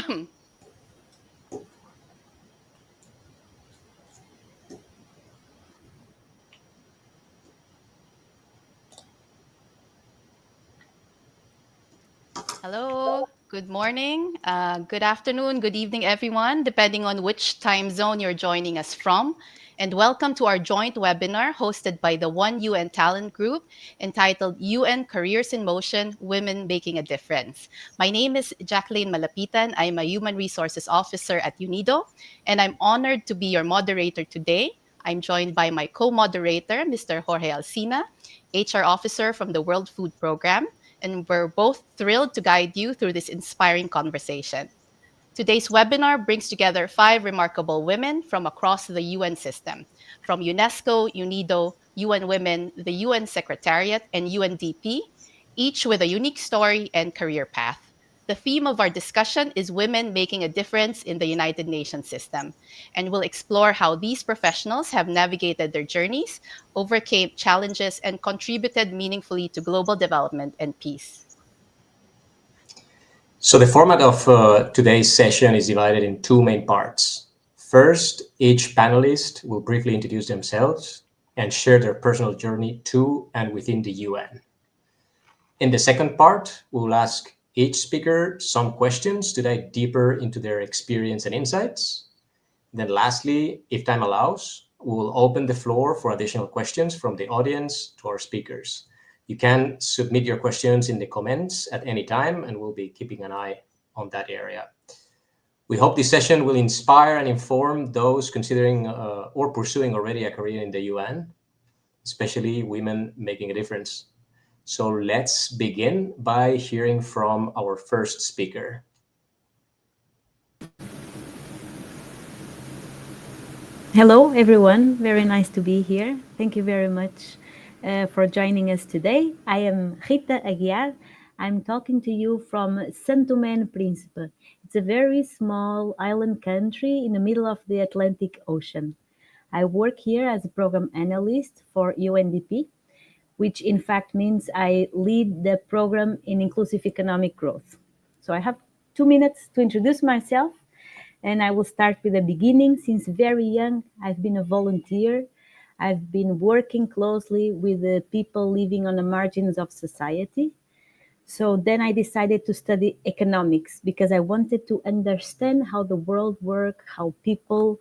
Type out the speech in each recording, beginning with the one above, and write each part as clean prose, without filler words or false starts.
Hello, good morning, good afternoon, good evening, everyone, depending on which time zone you're joining us from. And welcome to our joint webinar hosted by the One UN Talent Group entitled UN Careers in Motion, Women Making a Difference. My name is Jacqueline Malapitan. I'm a Human Resources Officer at UNIDO, and I'm honored to be your moderator today. I'm joined by my co-moderator, Mr. Jorge Alsina, HR Officer from the World Food Program, and we're both thrilled to guide you through this inspiring conversation. Today's webinar brings together 5 remarkable women from across the UN system, from UNESCO, UNIDO, UN Women, the UN Secretariat, and UNDP, each with a unique story and career path. The theme of our discussion is Women Making a Difference in the United Nations System, and we'll explore how these professionals have navigated their journeys, overcame challenges, and contributed meaningfully to global development and peace. So the format of today's session is divided in 2 main parts. First, each panelist will briefly introduce themselves and share their personal journey to and within the UN. In the second part, we will ask each speaker some questions to dive deeper into their experience and insights. Then lastly, if time allows, we will open the floor for additional questions from the audience to our speakers. You can submit your questions in the comments at any time, and we'll be keeping an eye on that area. We hope this session will inspire and inform those considering or pursuing already a career in the UN, especially women making a difference. So let's begin by hearing from our first speaker. Hello, everyone. Very nice to be here. Thank you very much for joining us today. I am Rita Aguiar. I'm talking to you from Santo Tomé and Príncipe. It's a very small island country in the middle of the Atlantic Ocean. I work here as a program analyst for UNDP, which in fact means I lead the program in inclusive economic growth. So I have 2 minutes to introduce myself. And I will start with the beginning. Since very young, I've been a volunteer. I've been working closely with the people living on the margins of society. So then I decided to study economics because I wanted to understand how the world works, how people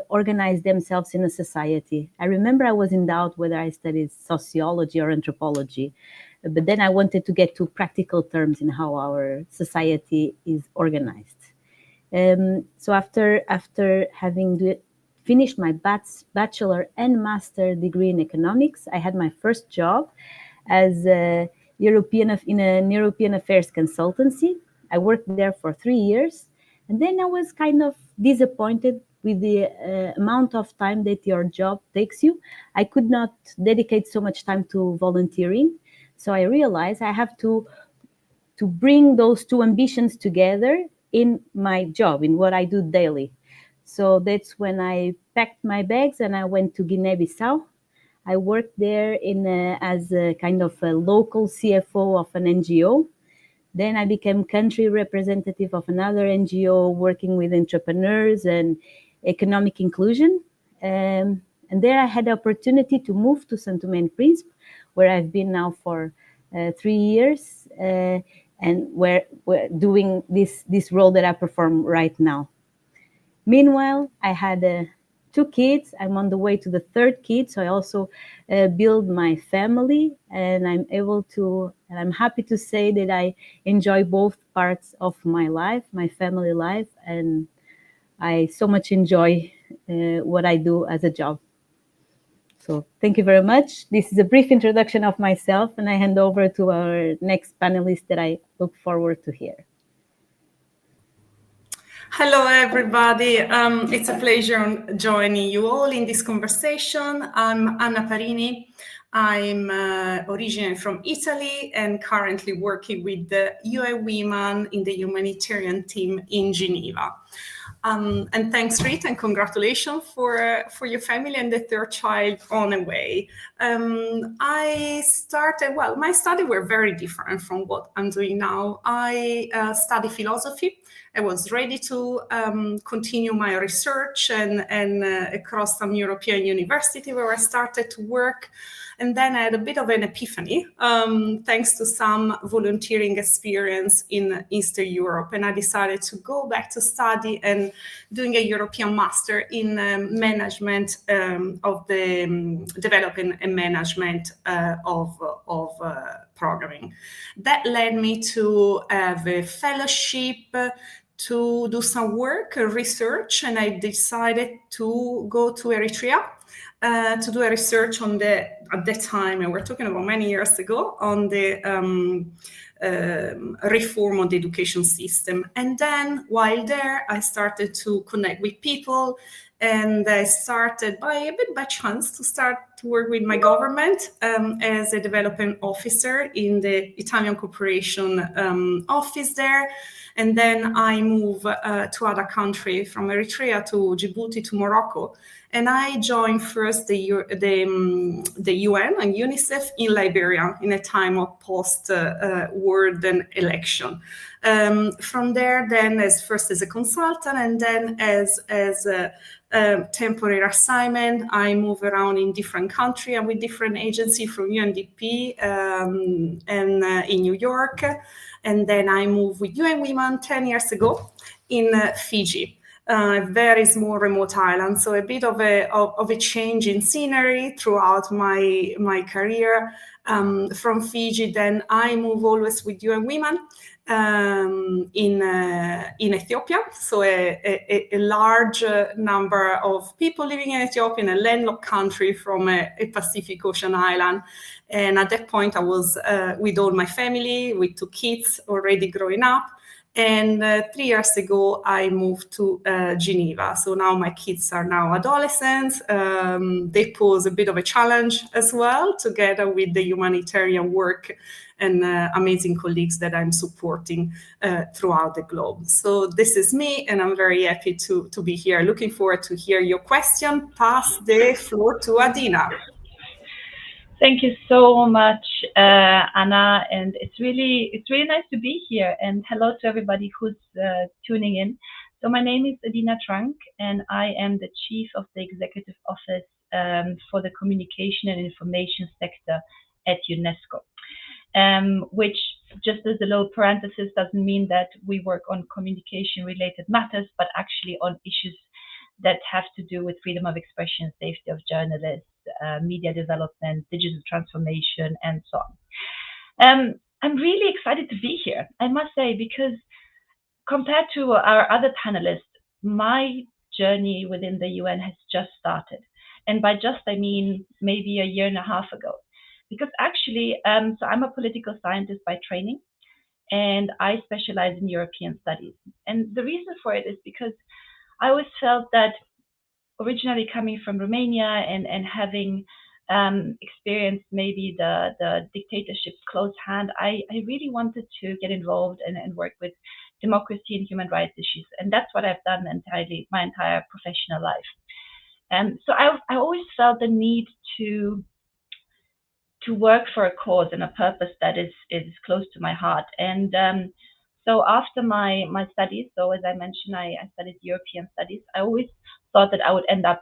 organize themselves in a society. I remember I was in doubt whether I studied sociology or anthropology, but then I wanted to get to practical terms in how our society is organized. So after having finished my bachelor and master degree in economics, I had my first job as a European affairs consultancy. I worked there for 3 years, and then I was kind of disappointed with the amount of time that your job takes you. I could not dedicate so much time to volunteering, so I realized I have to bring those 2 ambitions together in my job, in what I do daily. So that's when I packed my bags and I went to Guinea-Bissau. I worked there as a kind of a local CFO of an NGO. Then I became country representative of another NGO working with entrepreneurs and economic inclusion. And there I had the opportunity to move to Santo Tomé and Príncipe, where I've been now for 3 years. And we're doing this role that I perform right now. Meanwhile, I had 2 kids. I'm on the way to the 3rd kid, so I also build my family, and I'm happy to say that I enjoy both parts of my life, my family life, and I so much enjoy what I do as a job. So thank you very much. This is a brief introduction of myself, and I hand over to our next panelist that I look forward to hear. Hello, everybody. It's a pleasure joining you all in this conversation. I'm Anna Parini. I'm originally from Italy and currently working with the UN Women in the humanitarian team in Geneva. And thanks, Rita, and congratulations for your family and the 3rd child on the way. My studies were very different from what I'm doing now. I study philosophy I was ready to continue my research and across some European university where I started to work. And then I had a bit of an epiphany, thanks to some volunteering experience in Eastern Europe. And I decided to go back to study and doing a European master in management of the development and management of programming. That led me to have a fellowship to do some work, research, and I decided to go to Eritrea to do a research on at that time, and we're talking about many years ago, on the reform of the education system. And then while there, I started to connect with people, and I started a bit by chance to start to work with my government as a development officer in the Italian Cooperation office there. And then I moved to other countries, from Eritrea to Djibouti to Morocco. And I joined first the UN and UNICEF in Liberia in a time of post-war election. From there, then first as a consultant, and then as a temporary assignment, I move around in different countries and with different agencies from UNDP and in New York. And then I moved with UN Women 10 years ago in Fiji. A very small remote island, so a bit of a change in scenery throughout my career. From Fiji, then I move always with UN Women in Ethiopia. So a large number of people living in Ethiopia, in a landlocked country from a Pacific Ocean island. And at that point, I was with all my family, with 2 kids already growing up. And 3 years ago, I moved to Geneva. So now my kids are now adolescents. They pose a bit of a challenge as well, together with the humanitarian work and amazing colleagues that I'm supporting throughout the globe. So this is me, and I'm very happy to be here. Looking forward to hear your question. Pass the floor to Adina. Thank you so much, Anna, and it's really nice to be here. And hello to everybody who's tuning in. So my name is Adina Trunk, and I am the Chief of the Executive Office for the Communication and Information Sector at UNESCO, which, just as a little parenthesis, doesn't mean that we work on communication-related matters, but actually on issues that have to do with freedom of expression, safety of journalists, media development, digital transformation, and so on. I'm really excited to be here, I must say, because compared to our other panelists, my journey within the UN has just started. And by just, I mean maybe a year and a half ago. Because actually, so I'm a political scientist by training, and I specialize in European studies. And the reason for it is because I always felt that, originally coming from Romania and having experienced maybe the dictatorship's close hand, I really wanted to get involved and work with democracy and human rights issues. And that's what I've done my entire professional life. So I always felt the need to work for a cause and a purpose that is close to my heart. And so after my studies, so as I mentioned, I studied European studies, I always thought that I would end up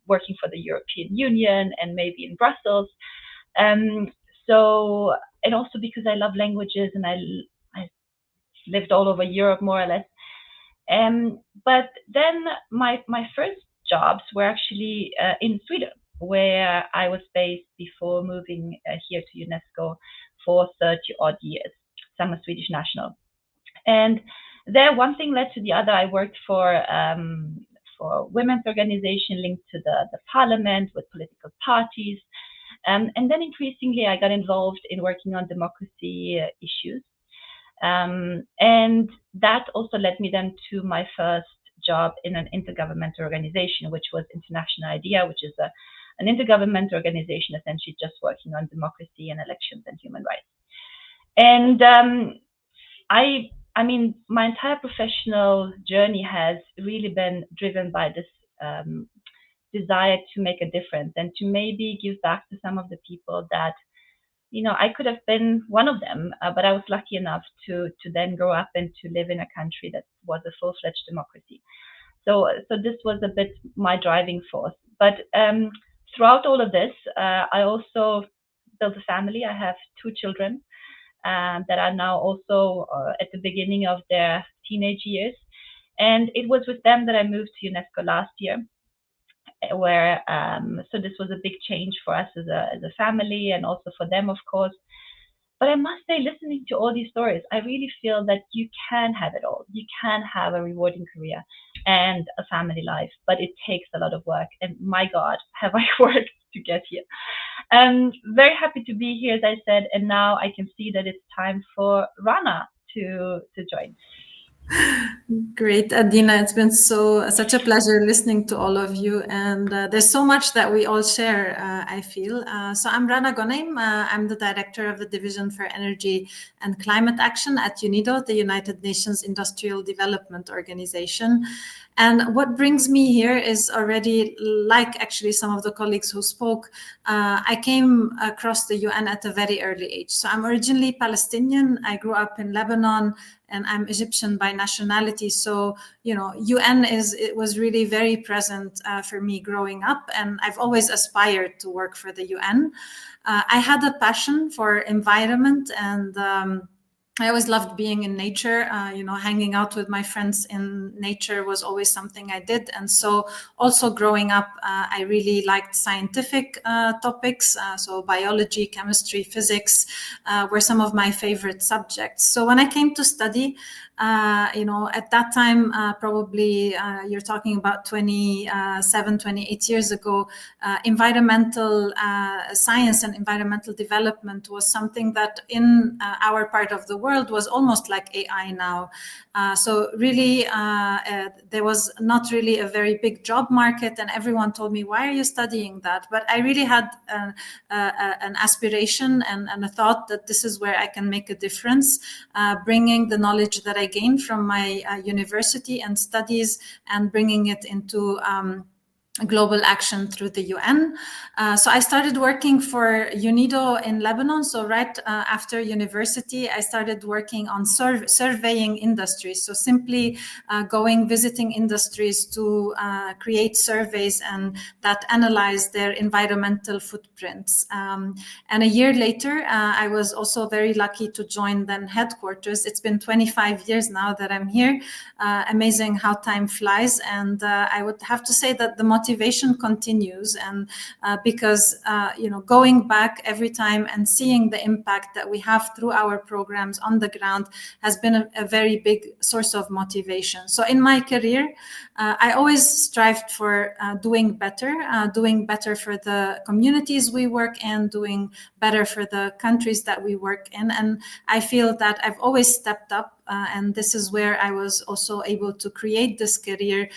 working for the European Union and maybe in Brussels. So, and also because I love languages and I lived all over Europe more or less. But then my first jobs were actually in Sweden, where I was based before moving here to UNESCO for 30 odd years. So I'm a Swedish national. And there, one thing led to the other. I worked for a women's organization linked to the parliament with political parties. And then increasingly, I got involved in working on democracy issues. And that also led me then to my first job in an intergovernmental organization, which was International IDEA, which is an intergovernmental organization essentially just working on democracy and elections and human rights. And I mean, my entire professional journey has really been driven by this desire to make a difference and to maybe give back to some of the people that I could have been one of them, but I was lucky enough to then grow up and to live in a country that was a full-fledged democracy. So this was a bit my driving force. But throughout all of this, I also built a family. I have two children that are now also at the beginning of their teenage years. And it was with them that I moved to UNESCO last year, where so this was a big change for us as a family, and also for them, of course. But I must say, listening to all these stories, I really feel that you can have it all. You can have a rewarding career and a family life, but it takes a lot of work. And my God, have I worked to get here. Very happy to be here, as I said, and now I can see that it's time for Rana to join. Great, Adina. It's been such a pleasure listening to all of you, and there's so much that we all share, I feel. So I'm Rana Ghonaim. I'm the director of the Division for Energy and Climate Action at UNIDO, the United Nations Industrial Development Organization. And what brings me here is already, like actually some of the colleagues who spoke, I came across the UN at a very early age. So I'm originally Palestinian. I grew up in Lebanon, and I'm Egyptian by nationality. So, UN it was really very present for me growing up, and I've always aspired to work for the UN. I had a passion for environment, and I always loved being in nature. Hanging out with my friends in nature was always something I did. And so also growing up, I really liked scientific topics. So biology, chemistry, physics were some of my favorite subjects. So when I came to study, at that time, probably you're talking about 27, 28 years ago, environmental science and environmental development was something that in our part of the world was almost like AI now. So really, there was not really a very big job market, and everyone told me, why are you studying that? But I really had an aspiration and a thought that this is where I can make a difference, bringing the knowledge that I gained from my university and studies and bringing it into global action through the UN. So I started working for UNIDO in Lebanon. So right after university, I started working on surveying industries. So simply visiting industries to create surveys and that analyze their environmental footprints. And a year later, I was also very lucky to join then headquarters. It's been 25 years now that I'm here. Amazing how time flies. And I would have to say that the motivation continues, and because going back every time and seeing the impact that we have through our programs on the ground has been a very big source of motivation. So in my career, I always strived for doing better for the communities we work in, doing better for the countries that we work in, and I feel that I've always stepped up. And this is where I was also able to create this career.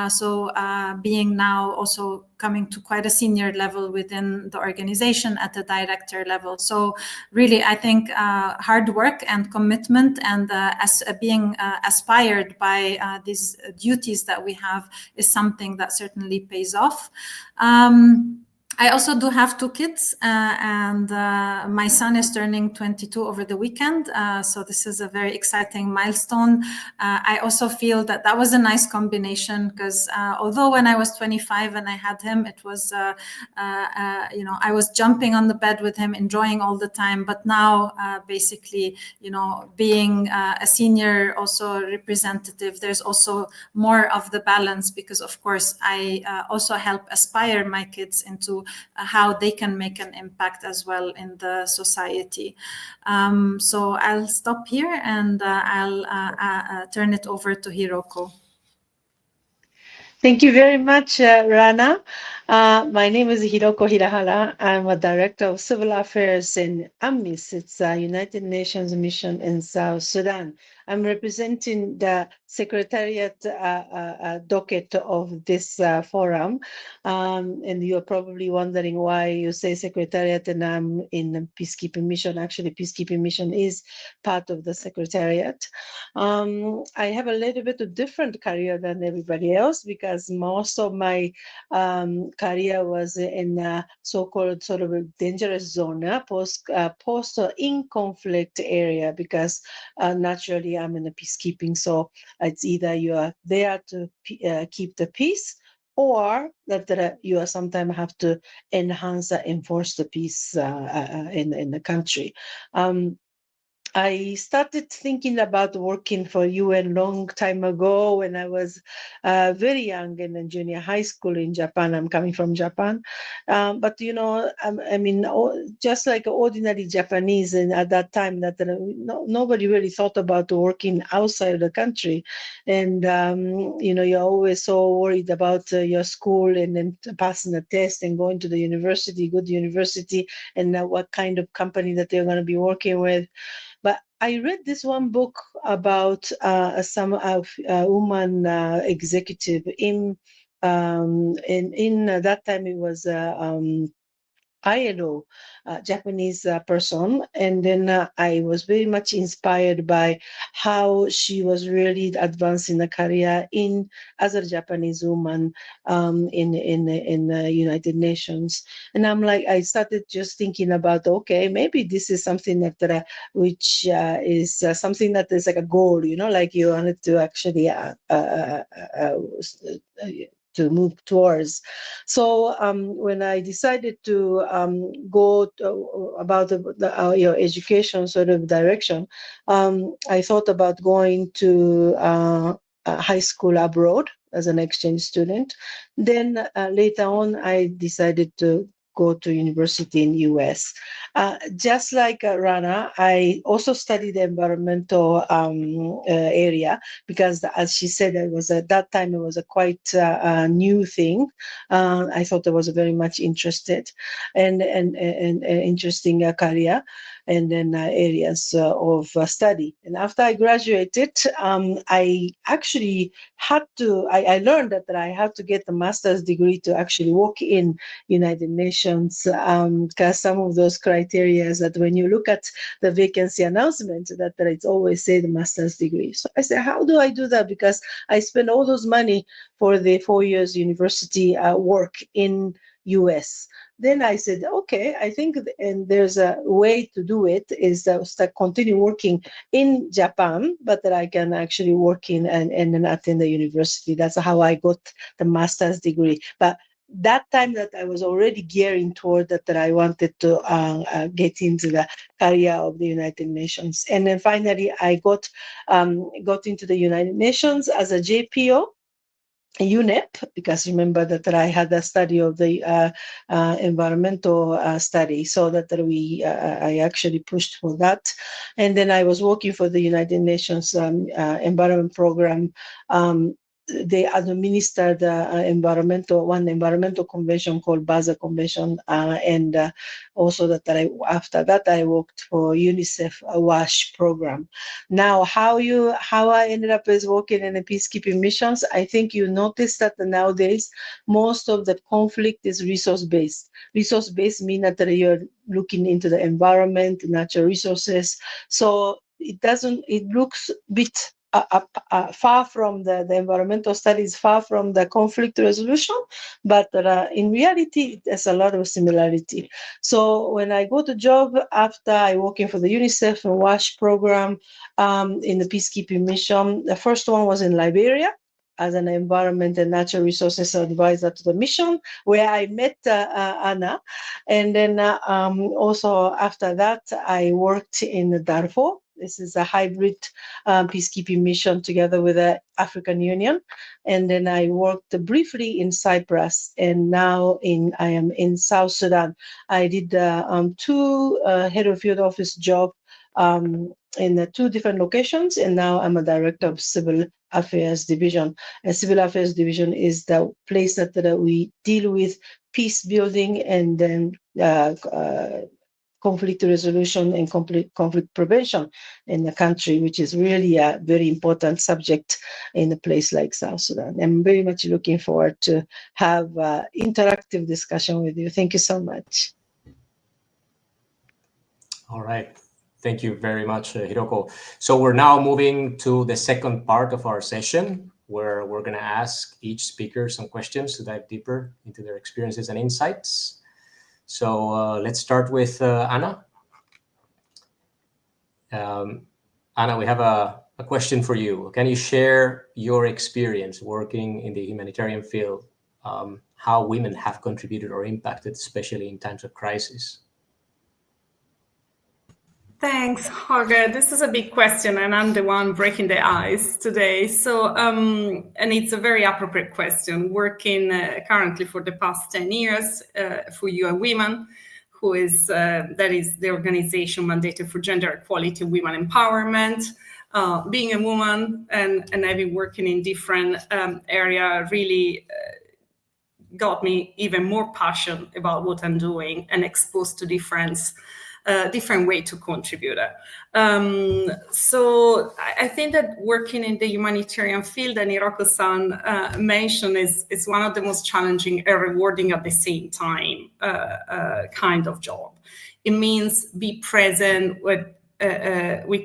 So being now also coming to quite a senior level within the organization at the director level. So really, I think hard work and commitment and being aspired by these duties that we have is something that certainly pays off. I also do have two kids, and my son is turning 22 over the weekend. So this is a very exciting milestone. I also feel that that was a nice combination because although when I was 25 and I had him, it was, I was jumping on the bed with him, enjoying all the time. But now basically, being a senior also representative, there's also more of the balance because of course I also help aspire my kids into how they can make an impact as well in the society. So I'll stop here and I'll turn it over to Hiroko. Thank you very much, Rana. My name is Hiroko Hirahara. I'm a director of civil affairs in UNMISS. It's a United Nations mission in South Sudan. I'm representing the Secretariat docket of this forum. And you're probably wondering why you say Secretariat and I'm in the peacekeeping mission. Actually, peacekeeping mission is part of the Secretariat. I have a little bit of different career than everybody else because most of my Korea was in a so-called sort of a dangerous zone, post in conflict area, because naturally I'm in the peacekeeping. So it's either you are there to keep the peace, or that you sometimes have to enhance or enforce the peace in the country. I started thinking about working for UN long time ago when I was very young in junior high school in Japan. I'm coming from Japan. But, I mean, just like ordinary Japanese, and at that time that nobody really thought about working outside of the country. And, you're always so worried about your school and then passing the test and going to the university, good university, and what kind of company that they're going to be working with. But I read this one book about some woman executive in that time it was ILO, Japanese person. And then I was very much inspired by how she was really advancing the career in as a Japanese woman in the United Nations. And I'm like, I started just thinking about, okay, maybe this is something that which is something that is like a goal, like you wanted to actually to move towards. So when I decided to go about your education sort of direction, I thought about going to high school abroad as an exchange student. Then later on, I decided to go to university in US. Just like Rana, I also studied the environmental area, because as she said, it was at that time, it was a quite new thing. I thought I was very much interested and interesting career, and then areas of study. And after I graduated, I actually I learned that I had to get a master's degree to actually work in United Nations, because some of those criteria is that when you look at the vacancy announcement, that it's always say the master's degree. So I said, how do I do that? Because I spend all those money for the 4 years university work in US. Then I said, okay, I think, and there's a way to do it, is to continue working in Japan, but that I can actually work in and then attend the university. That's how I got the master's degree. But that time that I was already gearing toward that I wanted to get into the career of the United Nations. And then finally, I got into the United Nations as a JPO, UNEP, because remember that I had a study of the environmental study, so that I actually pushed for that. And then I was working for the United Nations Environment Program. They administered environmental convention called Basel Convention, and also after that I worked for UNICEF WASH program. Now, how I ended up as working in the peacekeeping missions, I think you notice that nowadays most of the conflict is resource-based. Resource-based means that you're looking into the environment, natural resources. So it looks a bit far from the environmental studies, far from the conflict resolution, but in reality, there's a lot of similarity. So when I got a job after I working for the UNICEF and WASH program in the peacekeeping mission, the first one was in Liberia as an environment and natural resources advisor to the mission, where I met Anna. And then also after that, I worked in Darfur. This is a hybrid peacekeeping mission together with the African Union. And then I worked briefly in Cyprus, and now I am in South Sudan. I did 2 head of field office job in the 2 different locations, and now I'm a director of Civil Affairs Division. And Civil Affairs Division is the place that we deal with peace building and then conflict resolution and conflict prevention in the country, which is really a very important subject in a place like South Sudan. I'm very much looking forward to have interactive discussion with you. Thank you so much. All right. Thank you very much, Hiroko. So we're now moving to the second part of our session, where we're going to ask each speaker some questions to dive deeper into their experiences and insights. So let's start with Anna. Anna, we have a question for you. Can you share your experience working in the humanitarian field, how women have contributed or impacted, especially in times of crisis? Thanks, Jorge. This is a big question, and I'm the one breaking the ice today. So, and it's a very appropriate question. Working currently for the past 10 years for UN Women, who is that is the organization mandated for gender equality, women empowerment. Being a woman and having working in different area really got me even more passionate about what I'm doing and exposed to different way to contribute. So I think that working in the humanitarian field, and Hiroko-san mentioned, is one of the most challenging and rewarding at the same time kind of job. It means be present with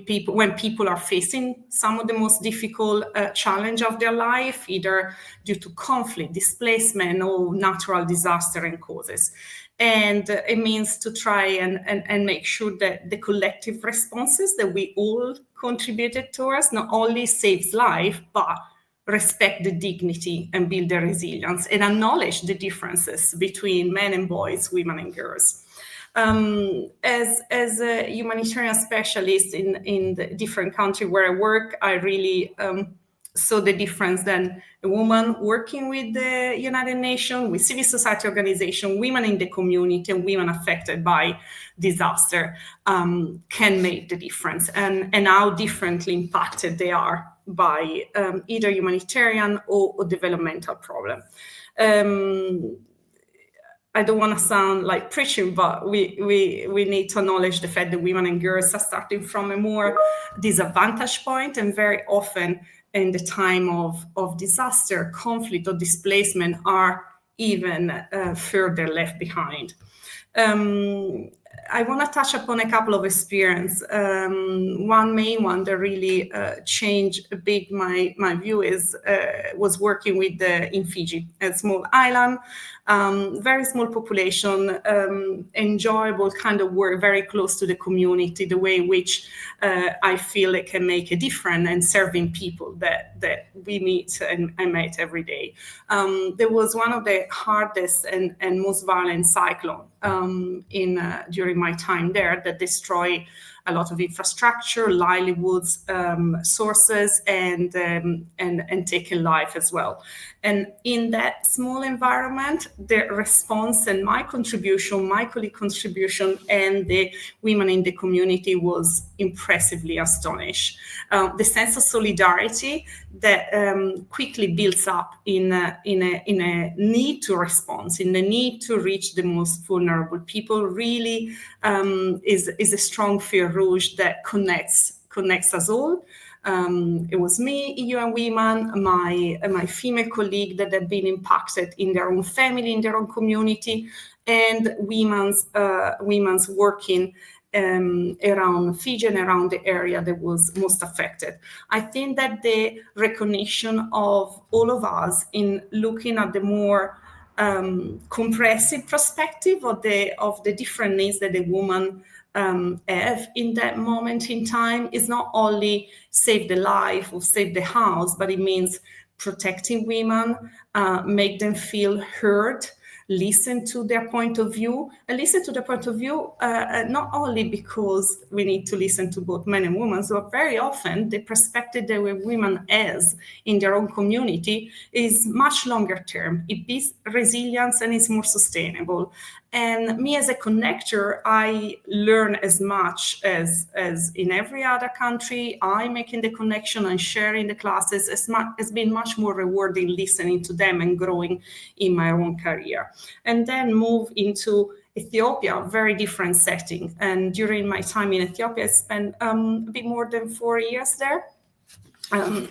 people when people are facing some of the most difficult challenge of their life, either due to conflict, displacement, or natural disaster and causes. And it means to try and make sure that the collective responses that we all contributed towards not only saves life, but respect the dignity and build the resilience and acknowledge the differences between men and boys, women and girls. As a humanitarian specialist in the different country where I work, I really saw the difference then a woman working with the United Nations, with civil society organization, women in the community and women affected by disaster can make the difference, and how differently impacted they are by either humanitarian or developmental problem. I don't want to sound like preaching, but we need to acknowledge the fact that women and girls are starting from a more disadvantaged point, and very often in the time of disaster, conflict, or displacement are even further left behind. I want to touch upon a couple of experiences. One main one that really changed a bit my view was working with in Fiji, a small island, very small population, enjoyable kind of work, very close to the community, the way in which I feel it can make a difference and serving people that we meet and I met every day. There was one of the hardest and most violent cyclone during my time there that destroyed a lot of infrastructure, livelihoods, sources, and taking life as well. And in that small environment, the response and my colleague contribution, and the women in the community was impressively astonished. The sense of solidarity that quickly builds up in a need to respond, in the need to reach the most vulnerable people, really is a strong fil rouge that connects us all. It was me, UN Women, my female colleague that had been impacted in their own family, in their own community, and women's working around Fiji and around the area that was most affected. I think that the recognition of all of us in looking at the more comprehensive perspective of the different needs that the woman have in that moment in time is not only save the life or save the house, but it means protecting women, make them feel heard, listen to their point of view, and listen to the point of view not only because we need to listen to both men and women, but very often the perspective that women has in their own community is much longer term. It builds resilience and is more sustainable. And me as a connector, I learn as much as in every other country. I making the connection and sharing the classes has been much more rewarding listening to them and growing in my own career. And then move into Ethiopia, very different setting. And during my time in Ethiopia, I spent a bit more than 4 years there.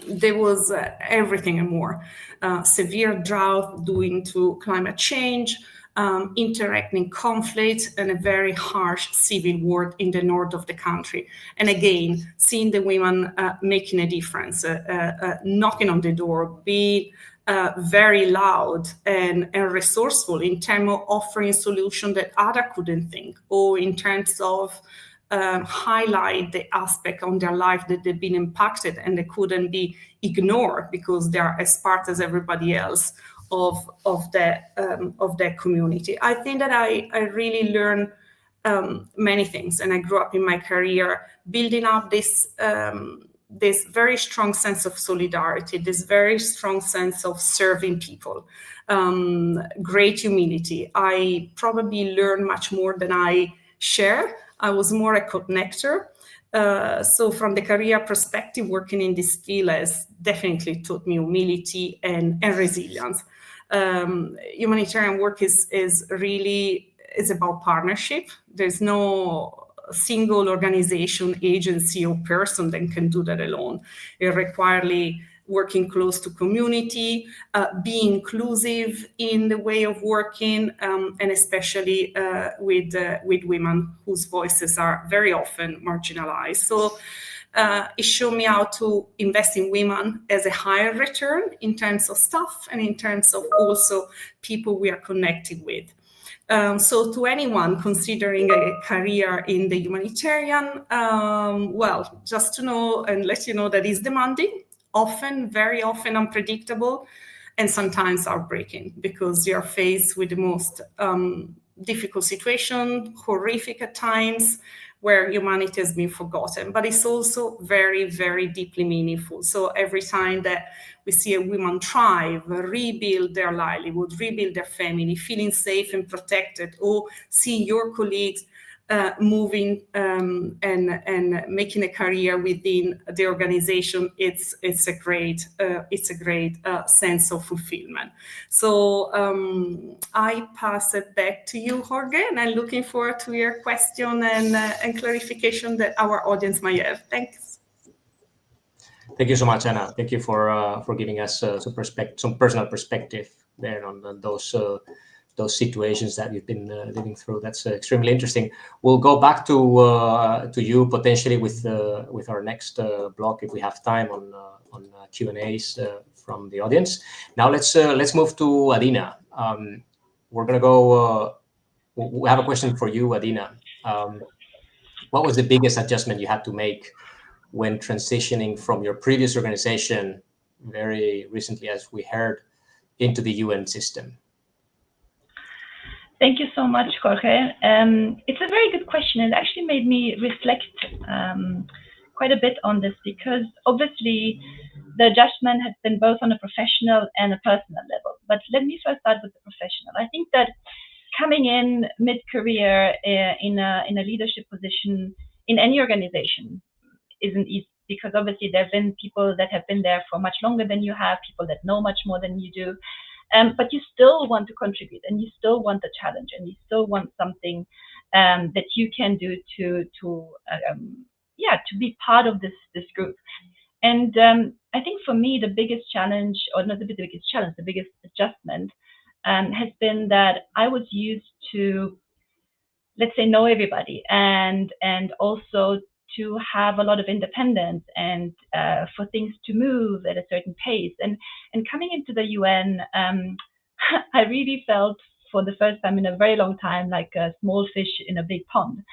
There was everything and more. Severe drought due to climate change, interacting conflict and a very harsh civil war in the north of the country. And again, seeing the women making a difference, knocking on the door, being very loud and resourceful in terms of offering solutions that others couldn't think, or in terms of highlight the aspect on their life that they've been impacted and they couldn't be ignored because they are as part as everybody else of their community. I think that I really learned many things, and I grew up in my career building up this very strong sense of solidarity, this very strong sense of serving people, great humility. I probably learned much more than I share. I was more a connector. So from the career perspective, working in this field has definitely taught me humility and resilience. Humanitarian work is about partnership. There's no single organization, agency, or person that can do that alone. It requires working close to community, be inclusive in the way of working, and especially with women whose voices are very often marginalized. So it showed me how to invest in women as a higher return in terms of staff and in terms of also people we are connected with. So to anyone considering a career in the humanitarian, well, just to know and let you know that it's demanding, often, very often unpredictable, and sometimes heartbreaking, because you're faced with the most difficult situation, horrific at times, where humanity has been forgotten. But it's also very, very deeply meaningful. So every time that we see a woman thrive, rebuild their livelihood, rebuild their family, feeling safe and protected, or see your colleagues moving and making a career within the organization, it's a great sense of fulfillment. So I pass it back to you, Jorge, and I'm looking forward to your question and clarification that our audience might have. Thanks. Thank you so much, Anna. Thank you for giving us some personal perspective there on those situations that you've been living through. That's extremely interesting. We'll go back to you potentially with our next block if we have time on Q&As from the audience. Now let's move to Adina. We're gonna go. We have a question for you, Adina. What was the biggest adjustment you had to make when transitioning from your previous organization very recently, as we heard, into the UN system? Thank you so much, Jorge. It's a very good question. It actually made me reflect quite a bit on this, because obviously the adjustment has been both on a professional and a personal level. But let me first start with the professional. I think that coming in mid-career in a leadership position in any organization isn't easy, because obviously there have been people that have been there for much longer than you have, people that know much more than you do. But you still want to contribute, and you still want the challenge, and you still want something that you can do to be part of this group. And I think for me, the biggest challenge, or not the biggest challenge, the biggest adjustment has been that I was used to, let's say, know everybody, and also to have a lot of independence, and for things to move at a certain pace. And coming into the UN, I really felt for the first time in a very long time like a small fish in a big pond.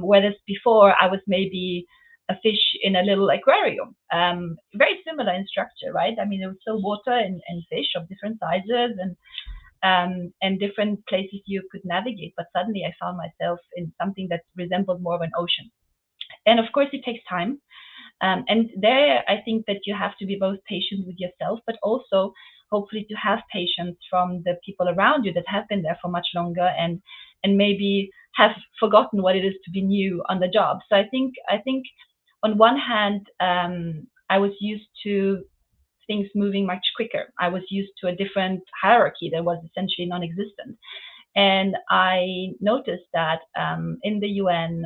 Whereas before I was maybe a fish in a little aquarium, very similar in structure, right? I mean, there was still water and fish of different sizes and different places you could navigate. But suddenly I found myself in something that resembled more of an ocean. And of course, it takes time. And there, I think that you have to be both patient with yourself, but also hopefully to have patience from the people around you that have been there for much longer and maybe have forgotten what it is to be new on the job. So I think on one hand, I was used to things moving much quicker. I was used to a different hierarchy that was essentially non-existent. And I noticed that in the UN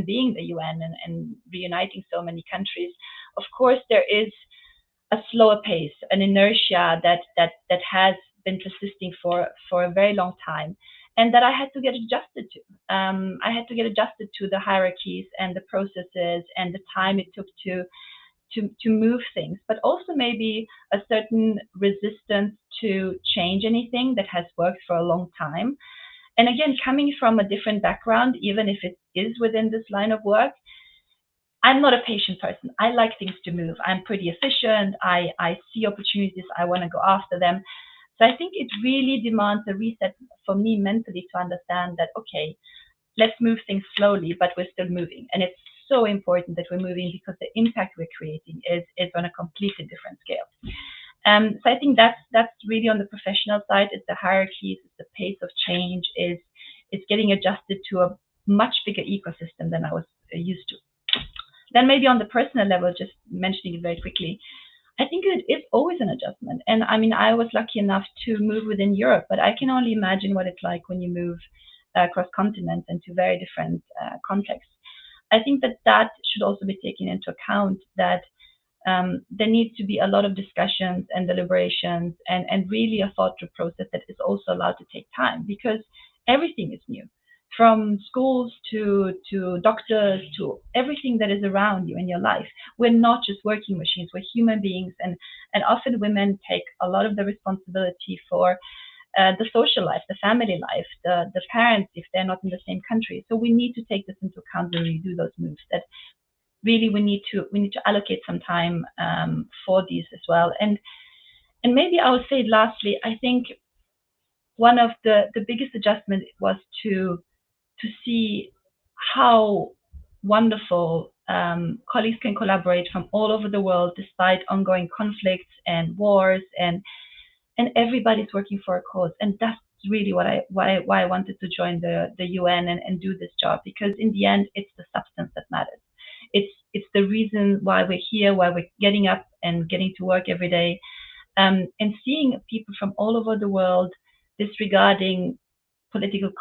being the UN and reuniting so many countries, of course, there is a slower pace, an inertia that has been persisting for a very long time, and that I had to get adjusted to. I had to get adjusted to the hierarchies and the processes and the time it took to move things, but also maybe a certain resistance to change anything that has worked for a long time. And again, coming from a different background, even if it is within this line of work, I'm not a patient person. I like things to move. I'm pretty efficient. I see opportunities. I want to go after them. So I think it really demands a reset for me mentally to understand that, okay, let's move things slowly, but we're still moving. And it's so important that we're moving because the impact we're creating is on a completely different scale. So I think that's really on the professional side. It's the hierarchies, it's the pace of change, it's getting adjusted to a much bigger ecosystem than I was used to. Then maybe on the personal level, just mentioning it very quickly, I think it is always an adjustment. And I mean, I was lucky enough to move within Europe, but I can only imagine what it's like when you move across continents and to very different contexts. I think that should also be taken into account, that there needs to be a lot of discussions and deliberations and really a thought-through process that is also allowed to take time, because everything is new. From schools to doctors to everything that is around you in your life. We're not just working machines, we're human beings, and often women take a lot of the responsibility for the social life, the family life, the parents if they're not in the same country. So we need to take this into account when we do those moves, that really we need to allocate some time for these as well. And maybe I would say lastly, I think one of the biggest adjustment was to see how wonderful colleagues can collaborate from all over the world despite ongoing conflicts and wars, and everybody's working for a cause. And that's really why I wanted to join the UN and do this job, because in the end it's the substance that matters. It's the reason why we're here, why we're getting up and getting to work every day, and seeing people from all over the world disregarding political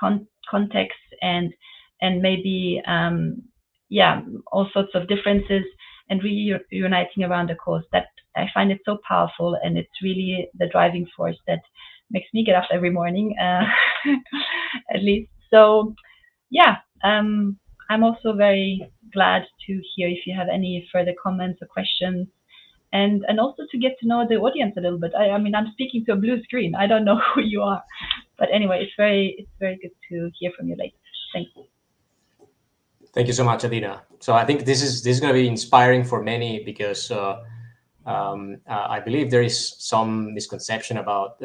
context and maybe all sorts of differences, and reuniting around a cause. That I find it so powerful, and it's really the driving force that makes me get up every morning, at least. So yeah, I'm also very glad to hear if you have any further comments or questions, and also to get to know the audience a little bit. I mean, I'm speaking to a blue screen. I don't know who you are, but anyway, it's very good to hear from you later. Thanks. Thank you so much, Adina. So I think this is going to be inspiring for many, because I believe there is some misconception about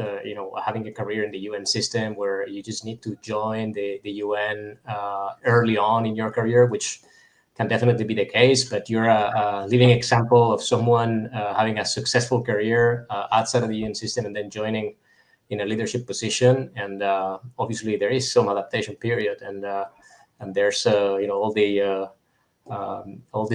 having a career in the UN system where you just need to join the UN early on in your career, which can definitely be the case. But you're a living example of someone having a successful career outside of the UN system and then joining in a leadership position. And obviously there is some adaptation period, and there's all the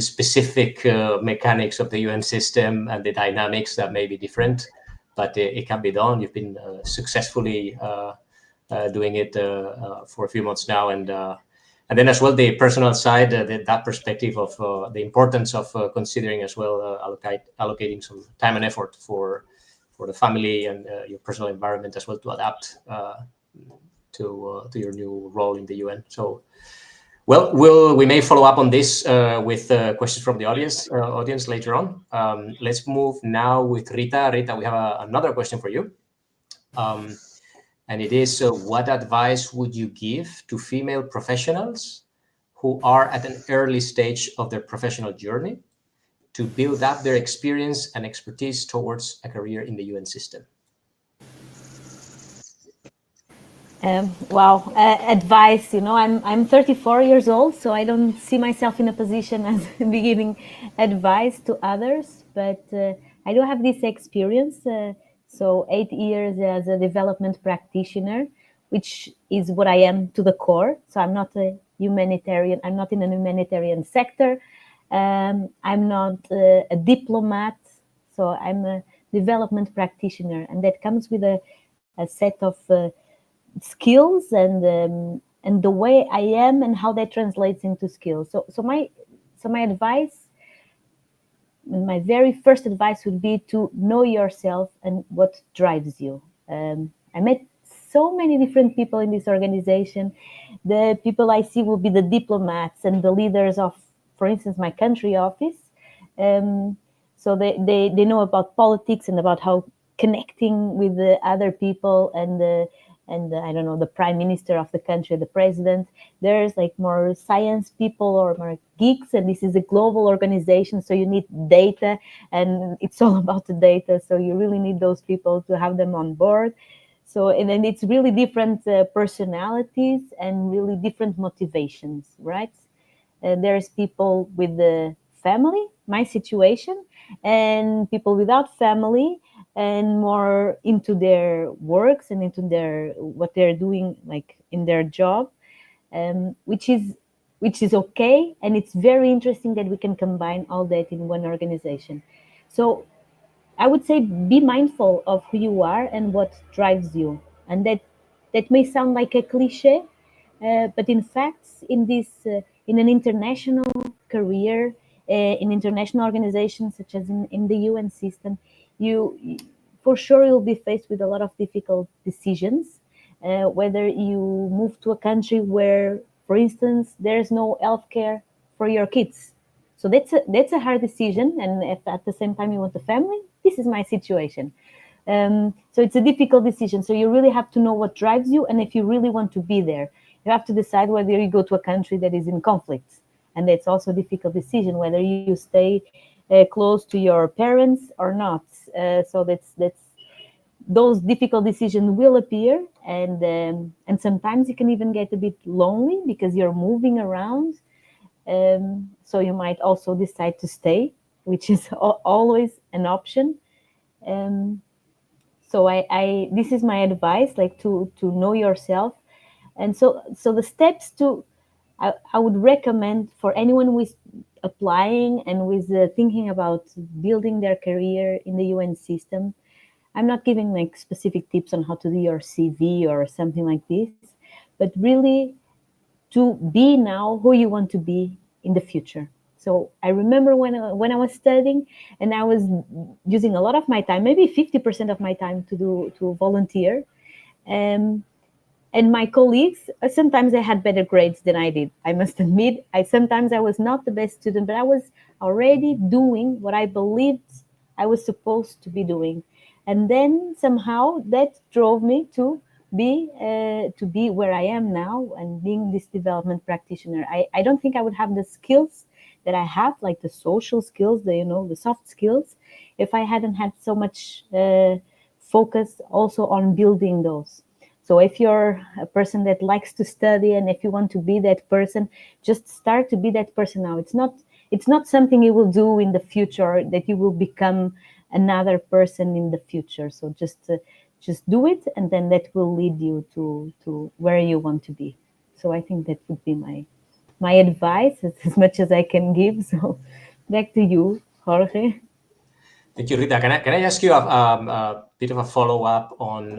specific mechanics of the UN system and the dynamics that may be different, but it can be done. You've been successfully doing it for a few months now, and then as well the personal side, that perspective of the importance of considering as well allocating some time and effort for the family and your personal environment as well, to adapt to your new role in the UN. So, well, we may follow up on this with questions from the audience later on. Let's move now with Rita. Rita, we have another question for you. And it is, what advice would you give to female professionals who are at an early stage of their professional journey to build up their experience and expertise towards a career in the UN system? Advice, I'm 34 years old, so I don't see myself in a position as giving advice to others, but I do have this experience. So 8 years as a development practitioner, which is what I am to the core. So I'm not a humanitarian. I'm not in a humanitarian sector. I'm not a diplomat. So I'm a development practitioner, and that comes with a set of skills and the way I am and how that translates into skills. So my advice, my very first advice would be to know yourself and what drives you. I met so many different people in this organization. The people I see will be the diplomats and the leaders of, for instance, my country office. Um, so they know about politics and about how connecting with the other people and I don't know, the prime minister of the country, the president. There's like more science people or more geeks, and this is a global organization, so you need data, and it's all about the data. So you really need those people to have them on board. So, and then it's really different personalities and really different motivations, right? There's people with the family, my situation, and people without family and more into their works and into their what they're doing, like in their job, which is okay, and it's very interesting that we can combine all that in one organization. So I would say be mindful of who you are and what drives you. And that may sound like a cliche, but in fact, in an international career, in international organizations such as in the UN system, you for sure you'll be faced with a lot of difficult decisions. Whether you move to a country where, for instance, there's no healthcare for your kids, so that's a hard decision, and if at the same time you want a family, this is my situation. So it's a difficult decision. So you really have to know what drives you, and if you really want to be there, you have to decide whether you go to a country that is in conflict, and that's also a difficult decision whether you stay close to your parents or not. So that's those difficult decisions will appear, and sometimes you can even get a bit lonely because you're moving around. So you might also decide to stay, which is always an option. Um, so this is my advice, like to know yourself. And so the steps I would recommend for anyone who is applying and who is thinking about building their career in the UN system. I'm not giving like specific tips on how to do your CV or something like this, but really to be now who you want to be in the future. So I remember when I was studying, and I was using a lot of my time, maybe 50% of my time to volunteer. Um, and my colleagues, sometimes they had better grades than I did. I must admit, sometimes I was not the best student, but I was already doing what I believed I was supposed to be doing. And then somehow that drove me to be where I am now and being this development practitioner. I don't think I would have the skills that I have, like the social skills, the soft skills, if I hadn't had so much focus also on building those. So if you're a person that likes to study, and if you want to be that person, just start to be that person now. It's not something you will do in the future, that you will become another person in the future. So just do it, and then that will lead you to where you want to be. So I think that would be my advice, as much as I can give. So back to you, Jorge. Thank you, Rita. Can I ask you a bit of a follow up on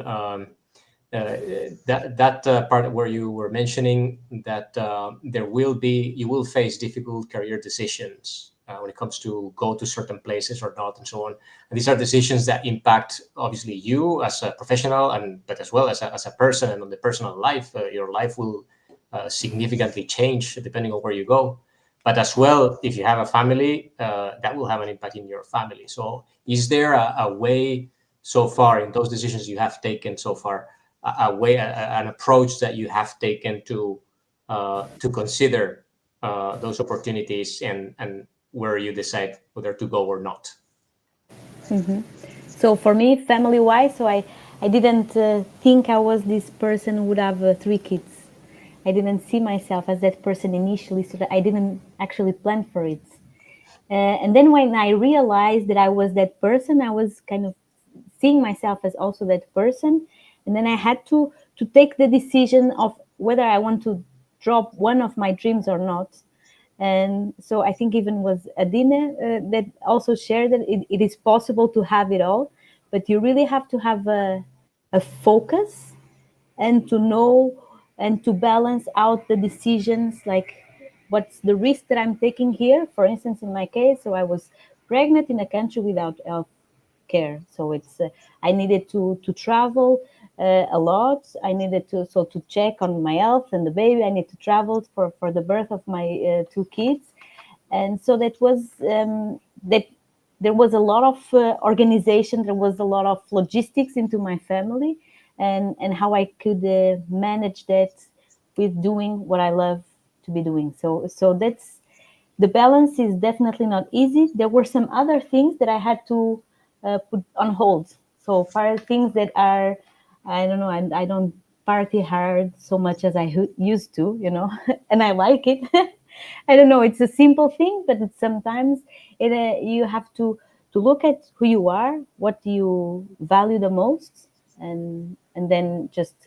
that part where you were mentioning that you will face difficult career decisions when it comes to go to certain places or not, and so on. And these are decisions that impact obviously you as a professional, but as well as a person, and on the personal life. Your life will significantly change depending on where you go. But as well, if you have a family, that will have an impact in your family. So is there a way so far in those decisions you have taken so far, an approach that you have taken to consider those opportunities and where you decide whether to go or not? Mm-hmm. So for me, family-wise, so I didn't think I was this person who would have 3 kids. I didn't see myself as that person initially, so that I didn't actually plan for it. And then when I realized that I was that person, I was kind of seeing myself as also that person. And then I had to take the decision of whether I want to drop one of my dreams or not. And so I think even was Adine that also shared that it is possible to have it all, but you really have to have a focus and to know and to balance out the decisions, like what's the risk that I'm taking here. For instance, in my case, so I was pregnant in a country without health care. So it's I needed to travel a lot. I needed to check on my health and the baby. I need to travel for the birth of my 2 kids, and so that was that there was a lot of organization, there was a lot of logistics into my family, and how I could manage that with doing what I love to be doing. So that's the balance is definitely not easy. There were some other things that I had to put on hold. So things that are, I don't know, I don't party hard so much as I used to, and I like it. I don't know. It's a simple thing, but it's sometimes you have to look at who you are, what you value the most, and then just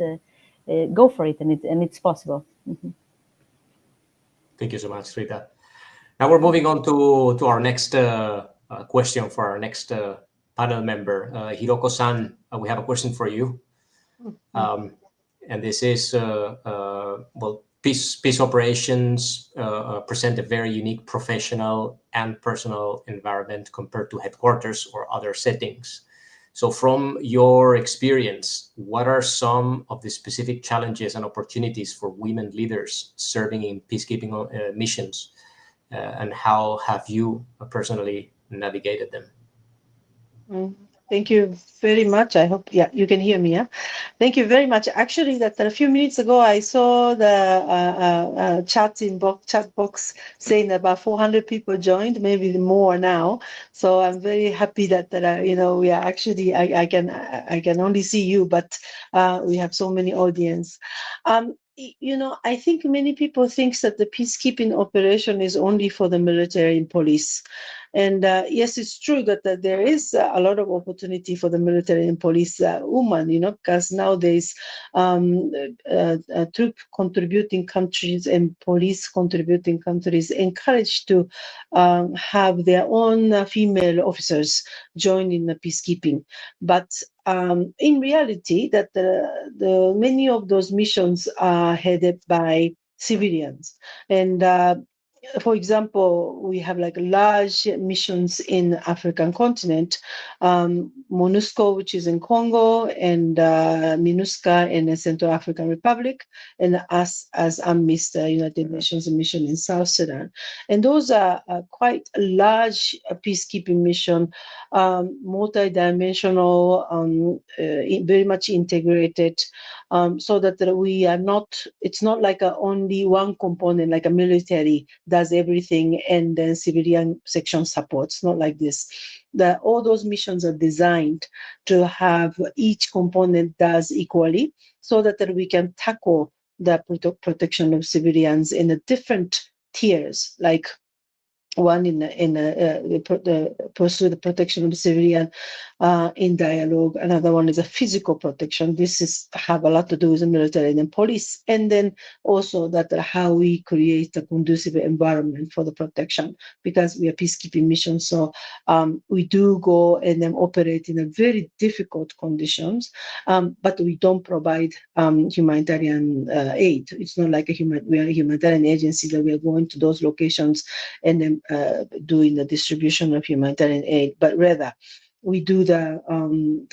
go for it, and it's possible. Mm-hmm. Thank you so much, Rita. Now we're moving on to our next question for our next panel member, Hiroko-san. We have a question for you. And this is, well, peace operations present a very unique professional and personal environment compared to headquarters or other settings. So from your experience, what are some of the specific challenges and opportunities for women leaders serving in peacekeeping missions? And how have you personally navigated them? Thank you very much. I hope, yeah, you can hear me. Yeah? Thank you very much. Actually, that a few minutes ago, I saw the chat box saying about 400 people joined, maybe more now. So I'm very happy that we are actually, I can only see you, but we have so many audience. I think many people think that the peacekeeping operation is only for the military and police. And yes, it's true that there is a lot of opportunity for the military and police women, because nowadays troop contributing countries and police contributing countries encouraged to have their own female officers join in the peacekeeping. But in reality, that the many of those missions are headed by civilians. And for example, we have like large missions in African continent, MONUSCO, which is in Congo, and MINUSCA in the Central African Republic, and us as UNMISS, the United Nations mission in South Sudan. And those are quite a large peacekeeping mission, multidimensional, very much integrated, so that we are not, it's not like only one component, like a military does everything and then civilian section supports, not like this. All those missions are designed to have each component does equally, so that we can tackle the protection of civilians in the different tiers, like one pursue the protection of the civilian in dialogue. Another one is a physical protection. This have a lot to do with the military and police. And then also that how we create a conducive environment for the protection, because we are peacekeeping mission. So we do go and then operate in a very difficult conditions, but we don't provide humanitarian aid. It's not like we are a humanitarian agency that we are going to those locations and then doing the distribution of humanitarian aid, but rather we do the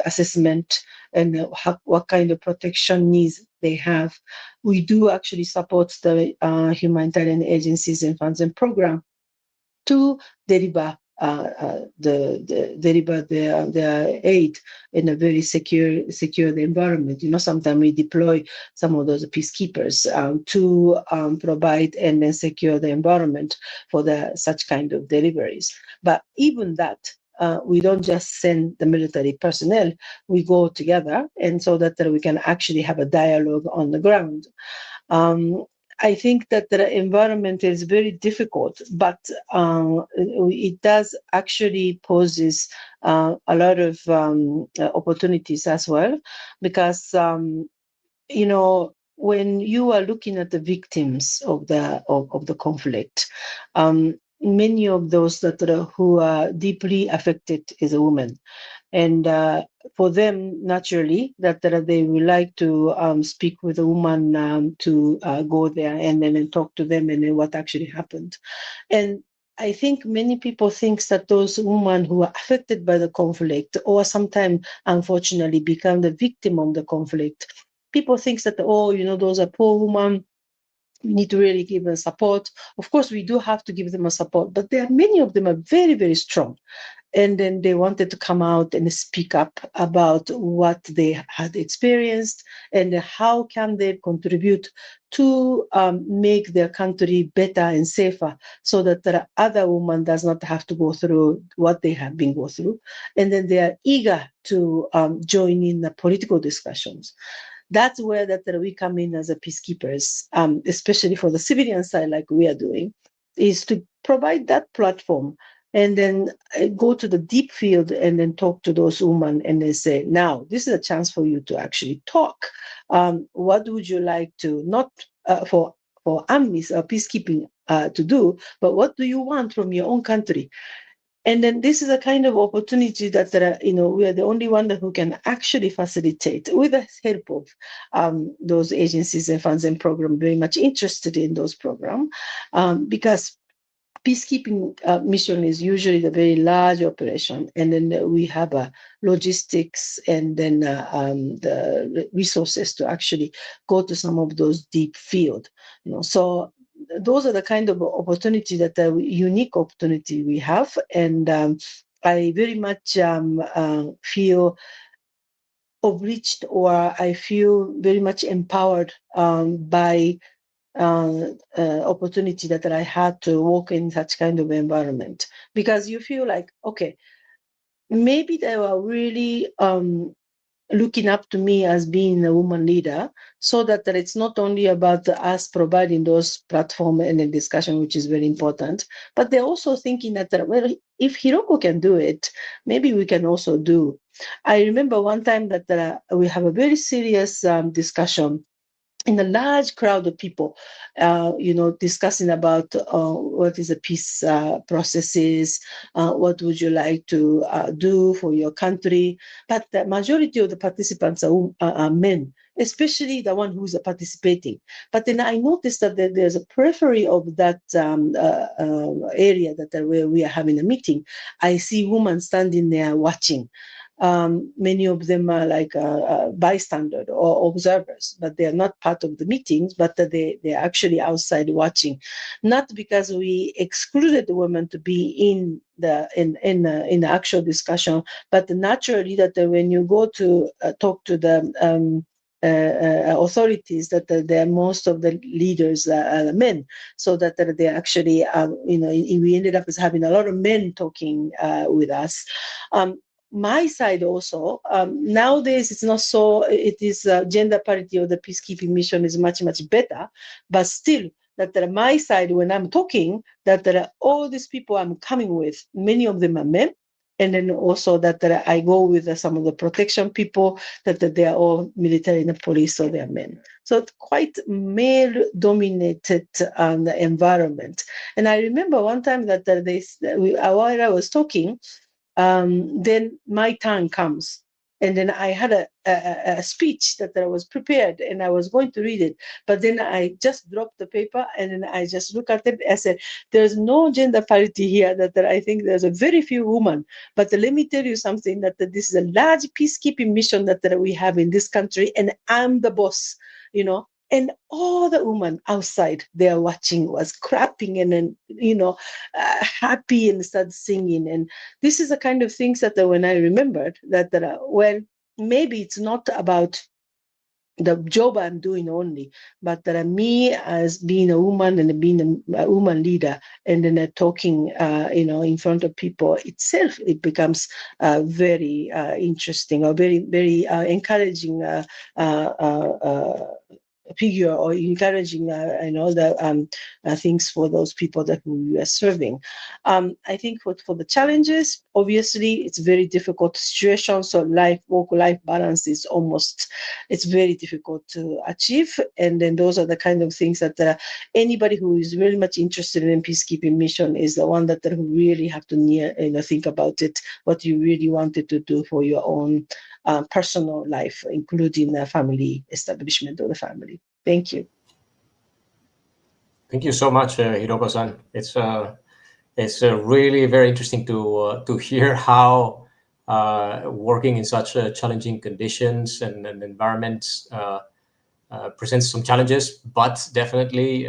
assessment and what kind of protection needs they have. We do actually support the humanitarian agencies and funds and program to deliver their aid in a very secure environment. Sometimes we deploy some of those peacekeepers to provide and then secure the environment for such kind of deliveries. But even that, we don't just send the military personnel, we go together, and so that we can actually have a dialogue on the ground. I think that the environment is very difficult, but it does actually poses a lot of opportunities as well, because when you are looking at the victims of the conflict, many of those who are deeply affected is a woman. And for them, naturally, that they would like to speak with a woman to go there and then talk to them and then what actually happened. And I think many people think that those women who are affected by the conflict or sometimes unfortunately become the victim of the conflict, people think that, oh, those are poor women, we need to really give them support. Of course, we do have to give them a support, but there are many of them are very, very strong. And then they wanted to come out and speak up about what they had experienced and how can they contribute to make their country better and safer, so that the other woman does not have to go through what they have been going through. And then they are eager to join in the political discussions. That's where we come in as a peacekeepers, especially for the civilian side, like we are doing, is to provide that platform and then go to the deep field and then talk to those women and then say, now, this is a chance for you to actually talk. What would you like to, not for AMIS or peacekeeping to do, but what do you want from your own country? And then this is a kind of opportunity that we are the only one who can actually facilitate with the help of those agencies and funds and programs very much interested in those programs, because peacekeeping mission is usually a very large operation, and then we have logistics and then the resources to actually go to some of those deep field. So those are the kind of opportunity that unique opportunity we have, and I very much feel obliged, or I feel very much empowered by opportunity that I had to work in such kind of environment, because you feel like, okay, maybe they were really looking up to me as being a woman leader, so that it's not only about us providing those platform and the discussion, which is very important, but they're also thinking that, well, if Hiroko can do it, maybe we can also do. I remember one time that we have a very serious discussion in a large crowd of people, discussing about what is a peace processes, what would you like to do for your country. But the majority of the participants are men, especially the one who's participating. But then I noticed that there's a periphery of that area where we are having a meeting. I see women standing there watching. Many of them are like bystanders or observers, but they are not part of the meetings, but they're actually outside watching. Not because we excluded the women to be in the actual discussion, but naturally that when you go to talk to the authorities, that they're most of the leaders are men, so that they actually, we ended up as having a lot of men talking with us. My side also, nowadays it's not so, it is gender parity of the peacekeeping mission is much, much better, but still that my side, when I'm talking, that there are all these people I'm coming with, many of them are men. And then also that I go with some of the protection people, that they are all military and police, so they are men. So it's quite male-dominated environment. And I remember one time that while I was talking, then my turn comes. And then I had a speech that I was prepared and I was going to read it. But then I just dropped the paper and then I just looked at it. I said, there's no gender parity here, that I think there's a very few women. But let me tell you something, that this is a large peacekeeping mission that we have in this country, and I'm the boss, And all the women outside, they are watching, was clapping and then, happy and start singing. And this is the kind of things that when I remembered that, well, maybe it's not about the job I'm doing only, but that me as being a woman and being a woman leader, and then talking, in front of people itself, it becomes very interesting, or very, very encouraging figure, or encouraging, the things for those people that we are serving. I think for the challenges, obviously, it's very difficult situation. So work-life balance is it's very difficult to achieve. And then those are the kind of things that anybody who is very much interested in peacekeeping mission is the one that really have to think about it, what you really wanted to do for your own personal life, including the family establishment of the family. Thank you. Thank you so much, Hiroko-san. It's It's really very interesting to hear how working in such challenging conditions and environments presents some challenges, but definitely,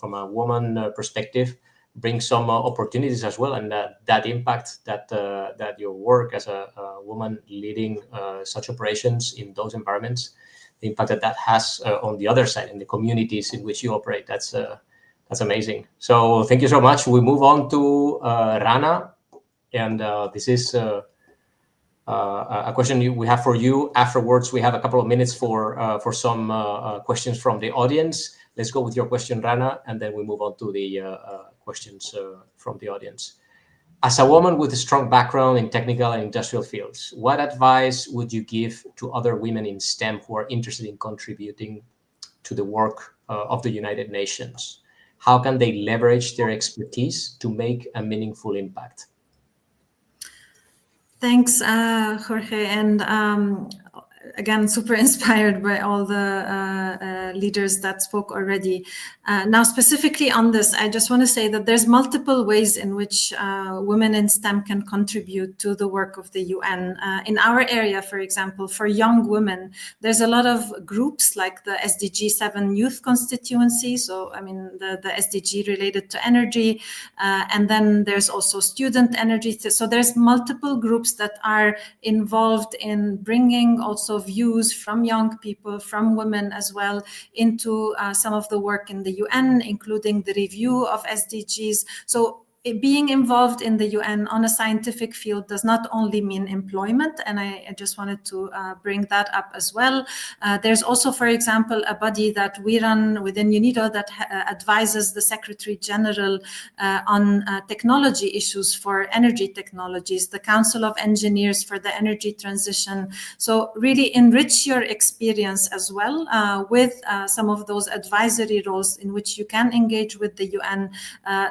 from a woman perspective, brings some opportunities as well. And that impact that your work as a woman leading such operations in those environments, the impact that has on the other side in the communities in which you operate, that's amazing. So thank you so much. We move on to Rana, and this is a question we have for you. Afterwards, we have a couple of minutes for some questions from the audience. Let's go with your question, Rana, and then we move on to the questions from the audience. As a woman with a strong background in technical and industrial fields, what advice would you give to other women in STEM who are interested in contributing to the work of the United Nations? How can they leverage their expertise to make a meaningful impact? Thanks, Jorge. And again, super inspired by all the leaders that spoke already. Now, specifically on this, I just want to say that there's multiple ways in which women in STEM can contribute to the work of the UN. In our area, for example, for young women, there's a lot of groups like the SDG 7 Youth Constituency. So, I mean, the SDG related to energy. And then there's also student energy. So there's multiple groups that are involved in bringing also views from young people, from women as well, into some of the work in the UN, including the review of SDGs. So being involved in the UN on a scientific field does not only mean employment, and I just wanted to bring that up as well. There's also, for example, a body that we run within UNIDO that advises the Secretary General on technology issues for energy technologies, the Council of Engineers for the Energy Transition. So really enrich your experience as well with some of those advisory roles in which you can engage with the UN,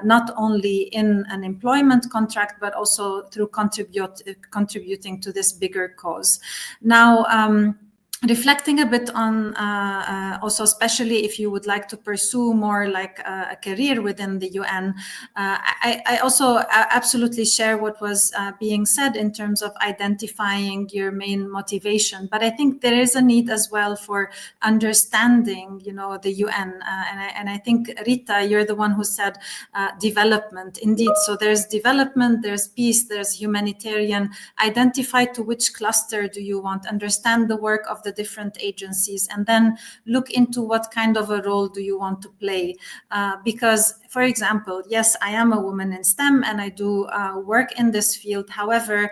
not only in an employment contract, but also through contributing to this bigger cause. Now, reflecting a bit on also, especially if you would like to pursue more like a career within the UN, I also absolutely share what was being said in terms of identifying your main motivation. But I think there is a need as well for understanding, the UN. And I think, Rita, you're the one who said development. Indeed, so there's development, there's peace, there's humanitarian. Identify to which cluster do you want, understand the work of the different agencies, and then look into what kind of a role do you want to play. Because, for example, yes, I am a woman in STEM and I do work in this field. However,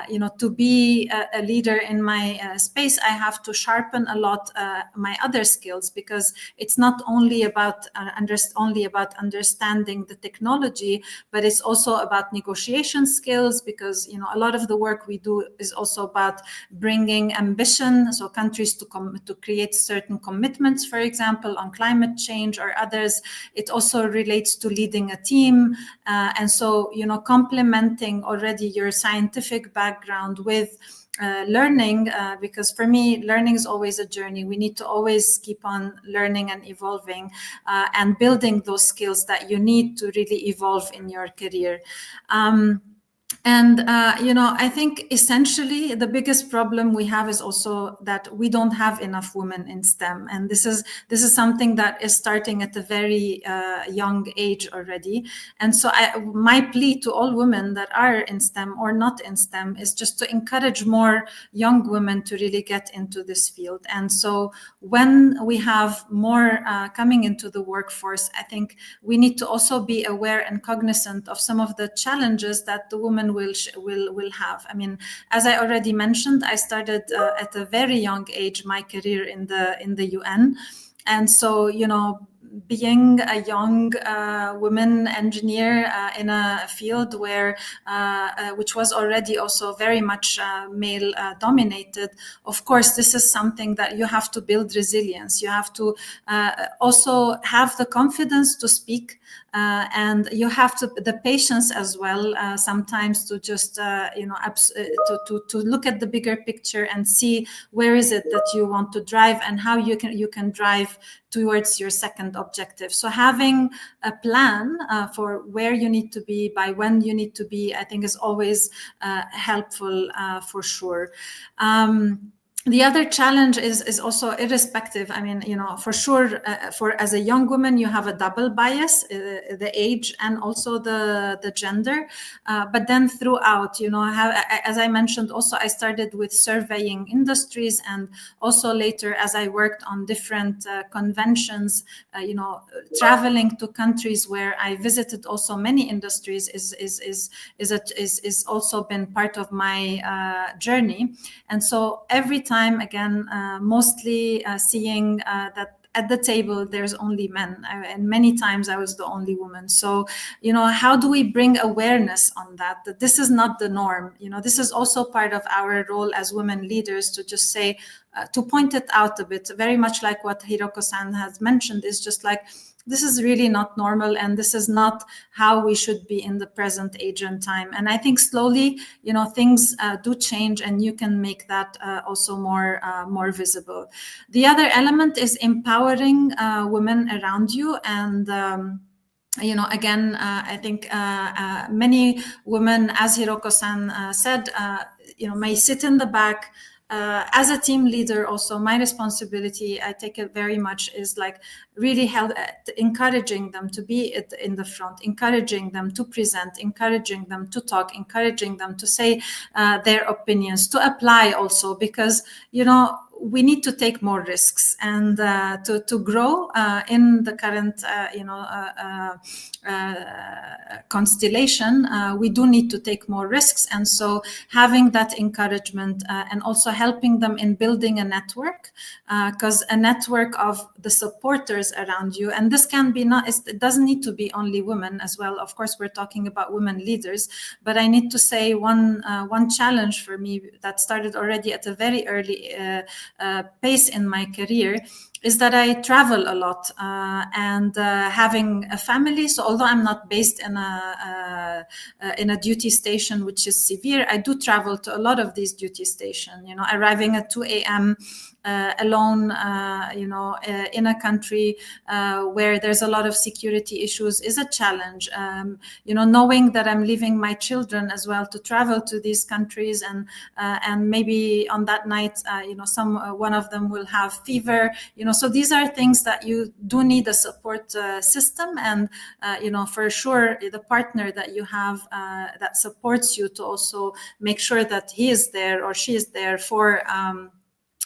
to be a leader in my space, I have to sharpen a lot my other skills, because it's not only about understanding the technology, but it's also about negotiation skills, because a lot of the work we do is also about bringing ambition, so countries to create certain commitments, for example, on climate change or others. It also relates to leading a team, and so complementing already your scientific background with learning, because for me, learning is always a journey. We need to always keep on learning and evolving and building those skills that you need to really evolve in your career. And I think essentially the biggest problem we have is also that we don't have enough women in STEM, and this is something that is starting at a very young age already. And so my plea to all women that are in STEM or not in STEM is just to encourage more young women to really get into this field. And so when we have more coming into the workforce, I think we need to also be aware and cognizant of some of the challenges that the women will have. I mean, as I already mentioned, I started at a very young age my career in the UN, and so being a young woman engineer in a field which was already also very much male dominated, of course, this is something that you have to build resilience. You have to also have the confidence to speak, and you have the patience as well sometimes to just to look at the bigger picture and see where is it that you want to drive and how you can drive towards your second objectives. So having a plan for where you need to be, by when you need to be, I think is always helpful for sure. The other challenge is also irrespective. I mean, for sure, for as a young woman, you have a double bias, the age and also the gender. But then throughout, as I mentioned, also I started with surveying industries, and also later as I worked on different conventions, traveling to countries where I visited also many industries is also been part of my journey. And so every time, again, mostly seeing that at the table there's only men, and many times I was the only woman. So how do we bring awareness on that this is not the norm? This is also part of our role as women leaders, to just say, to point it out a bit, very much like what Hiroko-san has mentioned, is just like, this is really not normal, and this is not how we should be in the present age and time. And I think slowly, things do change, and you can make that also more visible. The other element is empowering women around you, and again, I think many women, as Hiroko-san said, may sit in the back. As a team leader, also my responsibility, I take it very much, is like really encouraging them to be in the front, encouraging them to present, encouraging them to talk, encouraging them to say their opinions, to apply also, because we need to take more risks, and to grow in the current constellation, we do need to take more risks. And so having that encouragement and also helping them in building a network, because a network of the supporters around you, and this can be it doesn't need to be only women as well. Of course, we're talking about women leaders, but I need to say one challenge for me that started already at a very early pace in my career is that I travel a lot, and having a family. So although I'm not based in a duty station, which is severe, I do travel to a lot of these duty stations. Arriving at 2 a.m. Alone, in a country where there's a lot of security issues is a challenge. Knowing that I'm leaving my children as well to travel to these countries, and maybe on that night, one of them will have fever. So these are things that you do need a support system, and for sure the partner that you have that supports you to also make sure that he is there or she is there for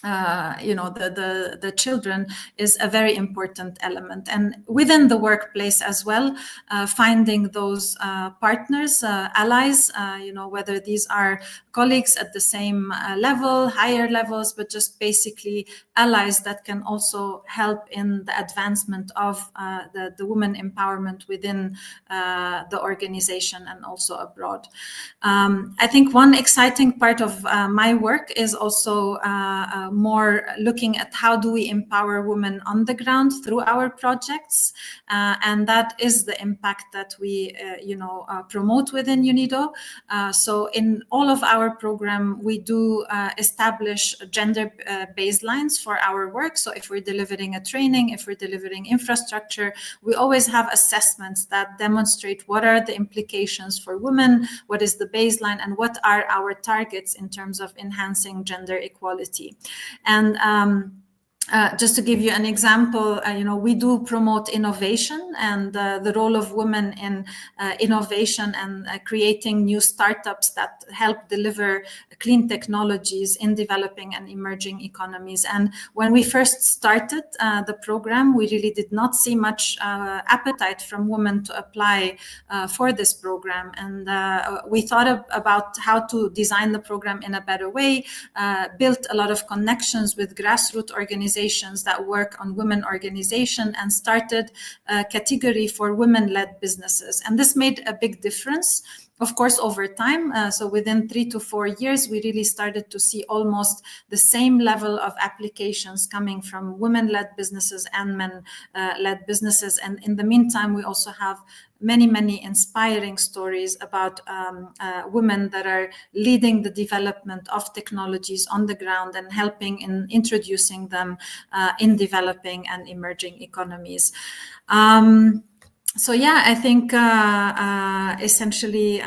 the children is a very important element. And within the workplace as well, finding those partners, allies, whether these are colleagues at the same level, higher levels, but just basically allies that can also help in the advancement of the women empowerment within the organization and also abroad. I think one exciting part of my work is also more looking at how do we empower women on the ground through our projects, and that is the impact that we promote within UNIDO. So in all of our program, we do establish gender baselines for our work. So if we're delivering a training, if we're delivering infrastructure, we always have assessments that demonstrate what are the implications for women, what is the baseline, and what are our targets in terms of enhancing gender equality. And just to give you an example, we do promote innovation and the role of women in innovation and creating new startups that help deliver clean technologies in developing and emerging economies. And when we first started the program, we really did not see much appetite from women to apply for this program. And we thought about how to design the program in a better way, built a lot of connections with grassroots organizations that work on women organization, and started a category for women-led businesses. And this made a big difference Of course, over time, so within 3 to 4 years, we really started to see almost the same level of applications coming from women-led businesses and men-led businesses. And in the meantime, we also have many inspiring stories about women that are leading the development of technologies on the ground and helping in introducing them in developing and emerging economies. So yeah, I think essentially,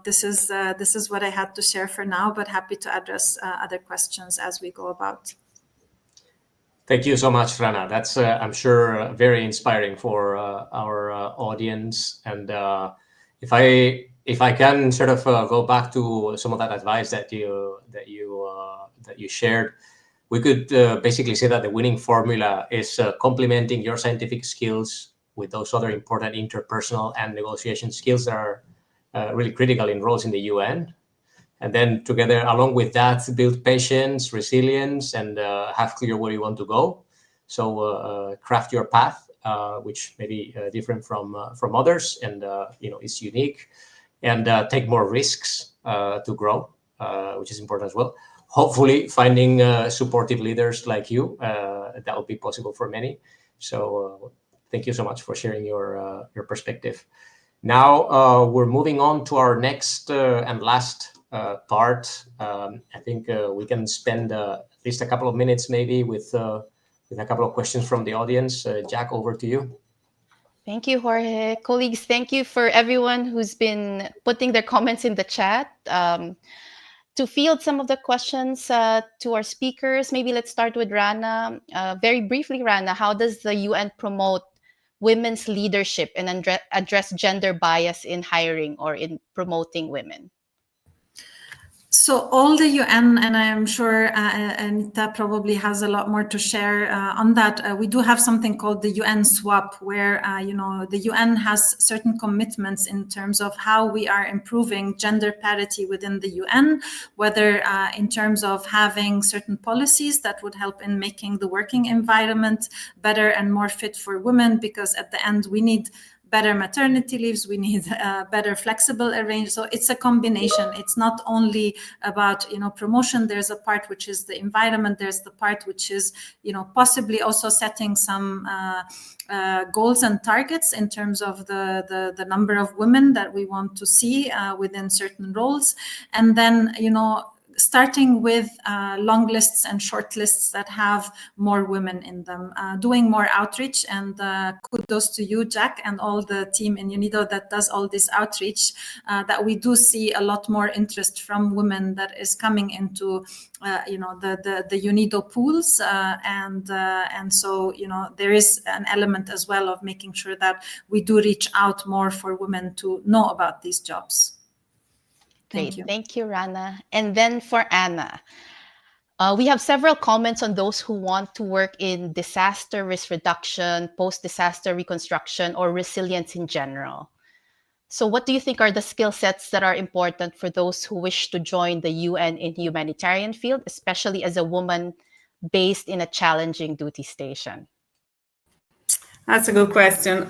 this is what I had to share for now, but happy to address other questions as we go about. Thank you so much, Rana. That's, I'm sure, very inspiring for our audience. And if I can sort of go back to some of that advice that you shared, we could basically say that the winning formula is complementing your scientific skills with those other important interpersonal and negotiation skills that are really critical in roles in the UN. And then together, along with that, build patience, resilience, and have clear where you want to go. So craft your path, which may be different from others, and is unique, and take more risks to grow, which is important as well. Hopefully, finding supportive leaders like you, that will be possible for many. So thank you so much for sharing your perspective. Now we're moving on to our next and last part. I think we can spend at least a couple of minutes maybe with a couple of questions from the audience. Jack, over to you. Thank you, Jorge. Colleagues, thank you for everyone who's been putting their comments in the chat. To field some of the questions to our speakers, maybe let's start with Rana. Very briefly, Rana, how does the UN promote women's leadership and address gender bias in hiring or in promoting women? So all the UN, and I am sure Anita probably has a lot more to share on that. We do have something called the UN swap, where the UN has certain commitments in terms of how we are improving gender parity within the UN, whether in terms of having certain policies that would help in making the working environment better and more fit for women, because at the end we need better maternity leaves, we need better flexible arrangements. So it's a combination. It's not only about promotion. There's a part which is the environment. There's the part which is possibly also setting some goals and targets in terms of the number of women that we want to see within certain roles, and then starting with long lists and short lists that have more women in them, doing more outreach. And kudos to you, Jack, and all the team in UNIDO that does all this outreach, that we do see a lot more interest from women that is coming into the UNIDO pools. And so, there is an element as well of making sure that we do reach out more for women to know about these jobs. Great. Thank you, Rana. And then for Anna, we have several comments on those who want to work in disaster risk reduction, post-disaster reconstruction, or resilience in general. So what do you think are the skill sets that are important for those who wish to join the UN in humanitarian field, especially as a woman based in a challenging duty station? That's a good question.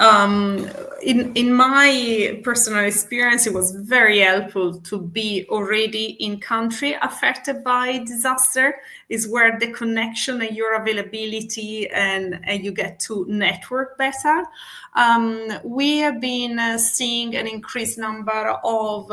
In my personal experience, it was very helpful to be already in country affected by disaster. Is where the connection and your availability and you get to network better. We have been seeing an increased number of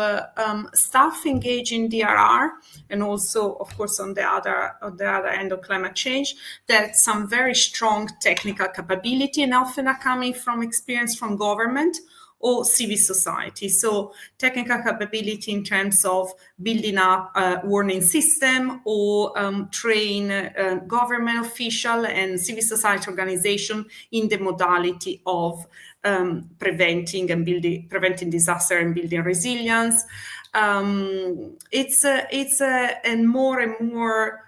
staff engaged in DRR, and also, of course, on the other end of climate change, that some very strong technical capability and often are coming from experience from government or civil society. So technical capability in terms of building up a warning system or train government official and civil society organization in the modality of preventing disaster and building resilience. It's a more and more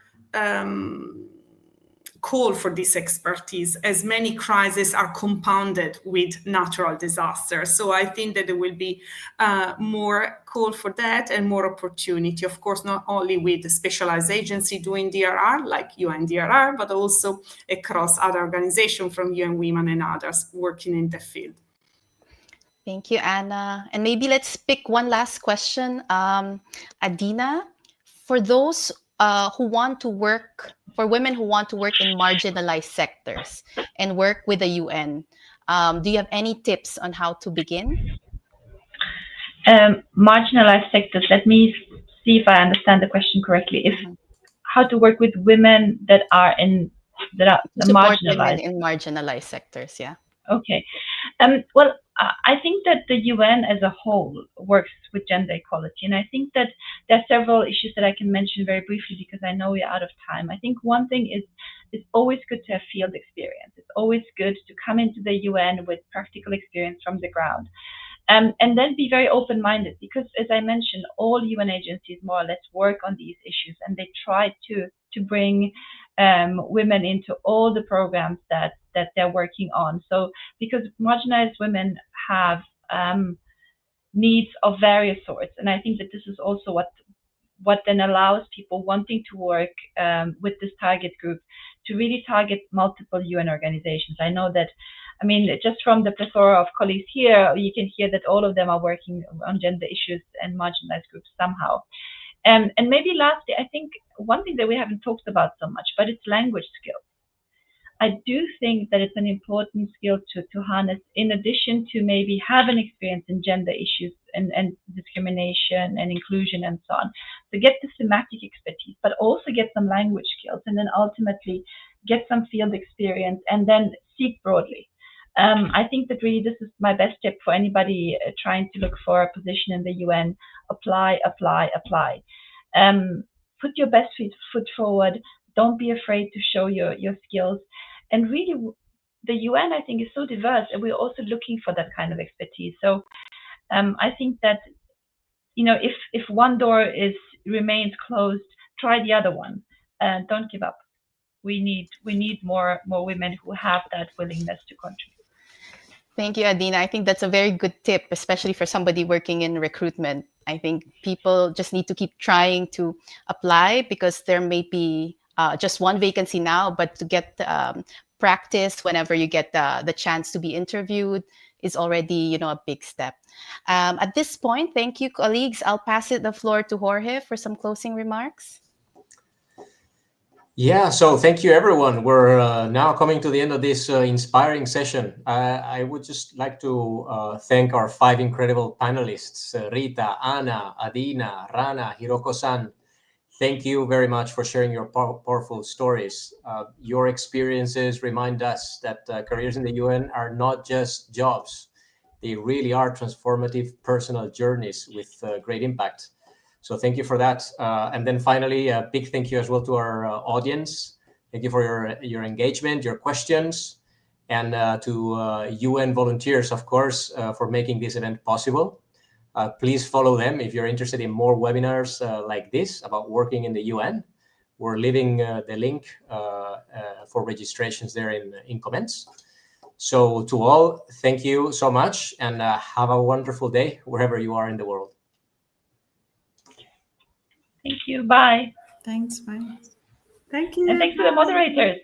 call for this expertise, as many crises are compounded with natural disasters. So I think that there will be more call for that and more opportunity, of course, not only with the specialized agency doing DRR like UN DRR, but also across other organizations from UN Women and others working in the field. Thank you, Anna. And maybe let's pick one last question. Adina, for those who want to work, for women who want to work in marginalized sectors and work with the UN, do you have any tips on how to begin? Marginalized sectors. Let me see if I understand the question correctly. If how to work with women that are To support women marginalized. in marginalized sectors, yeah. Okay. Well, I think that the UN as a whole works with gender equality, and I think that there are several issues that I can mention very briefly because I know we're out of time. I think one thing is it's always good to have field experience. It's always good to come into the UN with practical experience from the ground. And then be very open-minded because, as I mentioned, all UN agencies more or less work on these issues, and they try to bring women into all the programs that they're working on. So because marginalized women have needs of various sorts, and I think that this is also what then allows people wanting to work with this target group to really target multiple UN organizations. I know that, I mean, just from the plethora of colleagues here, you can hear that all of them are working on gender issues and marginalized groups somehow. And maybe lastly, I think one thing that we haven't talked about so much, but it's language skills. I do think that it's an important skill to harness in addition to maybe have an experience in gender issues and discrimination and inclusion and so on. So get the thematic expertise, but also get some language skills and then ultimately get some field experience and then seek broadly. I think that really this is my best tip for anybody trying to look for a position in the UN. Apply, apply, apply. Put your best foot forward. Don't be afraid to show your skills. And really, the UN, I think, is so diverse, and we're also looking for that kind of expertise. So I think that, you know, if one door remains closed, try the other one. Don't give up. We need more women who have that willingness to contribute. Thank you, Adina. I think that's a very good tip, especially for somebody working in recruitment. I think people just need to keep trying to apply because there may be just one vacancy now, but to get practice whenever you get the chance to be interviewed is already, you know, a big step. At this point, thank you, colleagues. I'll pass the floor to Jorge for some closing remarks. Yeah, so thank you, everyone. We're now coming to the end of this inspiring session. I would just like to thank our 5 incredible panelists, Rita, Anna, Adina, Rana, Hiroko-san. Thank you very much for sharing your powerful stories. Your experiences remind us that careers in the UN are not just jobs. They really are transformative personal journeys with great impact. So thank you for that. And then finally, a big thank you as well to our audience. Thank you for your engagement, your questions, and to UN volunteers, of course, for making this event possible. Please follow them if you're interested in more webinars like this about working in the UN. We're leaving the link for registrations there in comments. So to all, thank you so much and have a wonderful day wherever you are in the world. Thank you. Bye. Thanks. Bye. Thank you. And thanks to the moderators.